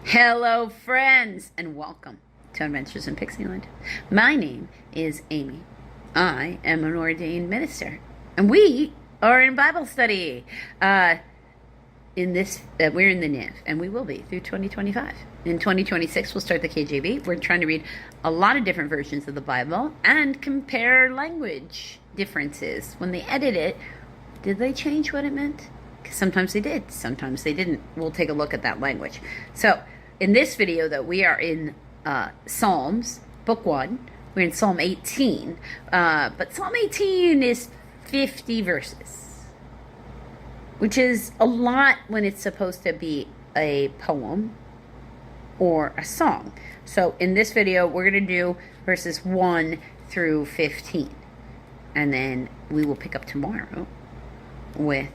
Hello, friends, and welcome to Adventures in Pixieland. My name is Amy. I am an ordained minister, and we are in Bible study. We're in the NIV, and we will be through 2025. In 2026, we'll start the KJV. We're trying to read a lot of different versions of the Bible and compare language differences. When they edit it, did they change what it meant? Because sometimes they did, sometimes they didn't. We'll take a look at that language. So, in this video, though, we are in Psalms, Book 1. We're in Psalm 18. But Psalm 18 is 50 verses, which is a lot when it's supposed to be a poem or a song. So, in this video, we're going to do verses 1 through 15. And then we will pick up tomorrow with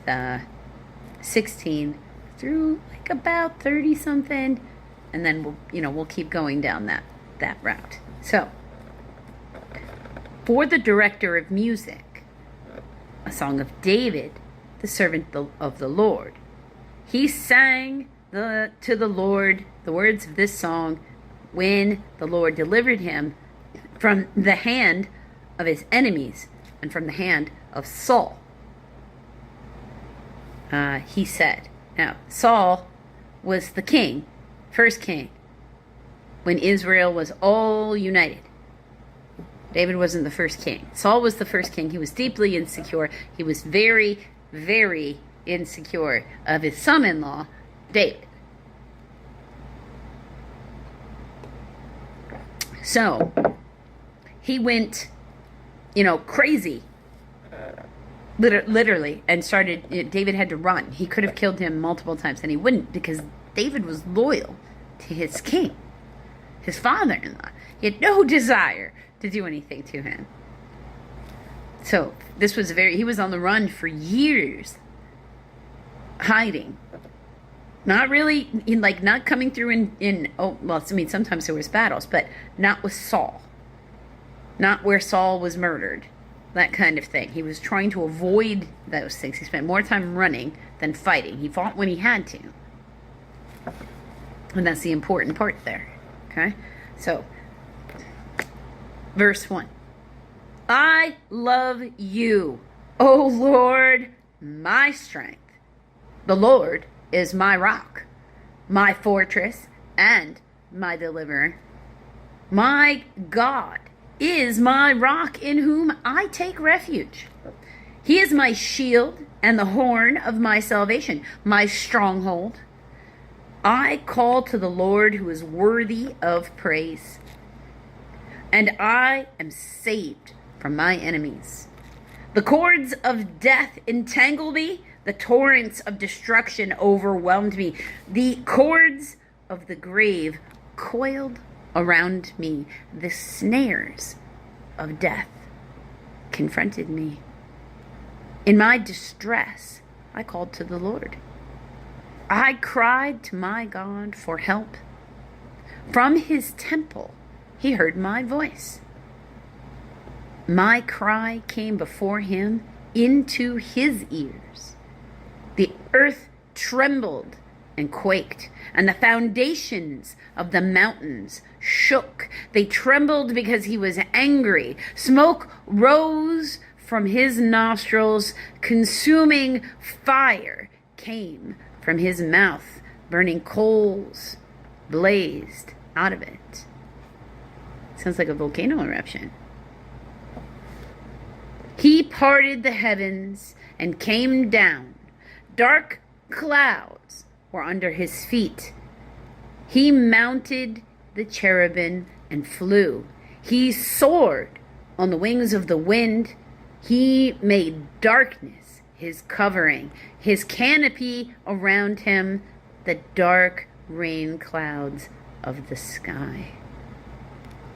16 through like about 30 something, and then we'll keep going down that route. So, for the director of music, a song of David, the servant of the Lord. He sang to the Lord the words of this song when the Lord delivered him from the hand of his enemies and from the hand of Saul. He said, now Saul was the king, first king, when Israel was all united. David wasn't the first king. Saul was the first king. He was deeply insecure. He was very, very insecure of his son-in-law, David. So he went, crazy. Literally, and David had to run. He could have killed him multiple times, and he wouldn't, because David was loyal to his king, his father-in-law. He had no desire to do anything to him. So this was he was on the run for years, hiding. Not really, not coming through sometimes there was battles, but not with Saul. Not where Saul was murdered. That kind of thing. He was trying to avoid those things. He spent more time running than fighting. He fought when he had to. And that's the important part there. Okay? So, verse 1. I love you, O Lord, my strength. The Lord is my rock, my fortress, and my deliverer. My God is my rock in whom I take refuge. He is my shield and the horn of my salvation, my stronghold. I call to the Lord who is worthy of praise, and I am saved from my enemies. The cords of death entangled me, the torrents of destruction overwhelmed me. The cords of the grave coiled around me. The snares of death confronted me. In my distress, I called to the Lord. I cried to my God for help. From his temple, he heard my voice. My cry came before him into his ears. The earth trembled and quaked, and the foundations of the mountains shook. They trembled because he was angry. Smoke rose from his nostrils. Consuming fire came from his mouth. Burning coals blazed out of it. Sounds like a volcano eruption. He parted the heavens and came down. Dark clouds were under his feet. He mounted the cherubim and flew. He soared on the wings of the wind. He made darkness his covering, his canopy around him, the dark rain clouds of the sky.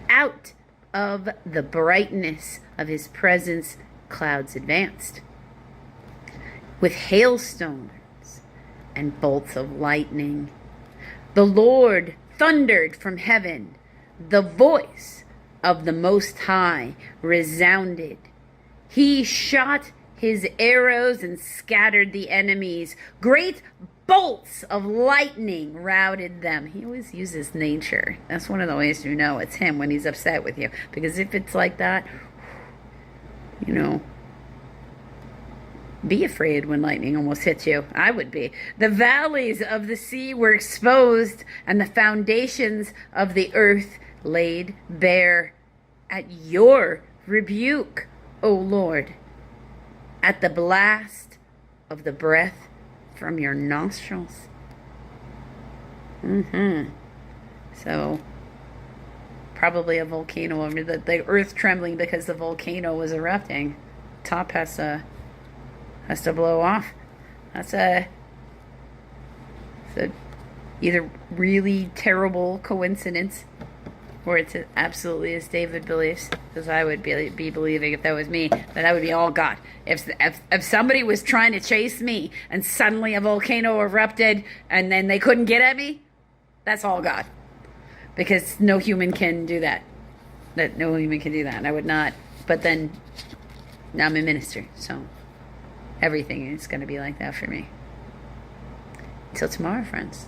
Out of the brightness of his presence, clouds advanced with hailstones and bolts of lightning. The Lord thundered from heaven. The voice of the Most High resounded. He shot his arrows and scattered the enemies. Great bolts of lightning routed them. He always uses nature. That's one of the ways you know it's him when he's upset with you. Because if it's like that, you know, be afraid when lightning almost hits you. I would be. The valleys of the sea were exposed, and the foundations of the earth laid bare at your rebuke, O Lord, at the blast of the breath from your nostrils. So, probably a volcano. The earth trembling because the volcano was erupting. Top has to blow off. That's a either really terrible coincidence, or it's absolutely as David believes, because I would be believing, if that was me, that I would be all God. If somebody was trying to chase me and suddenly a volcano erupted and then they couldn't get at me, that's all God, because no human can do that. No human can do that, and I would not. But then I'm a minister, so everything is going to be like that for me. Till tomorrow, friends.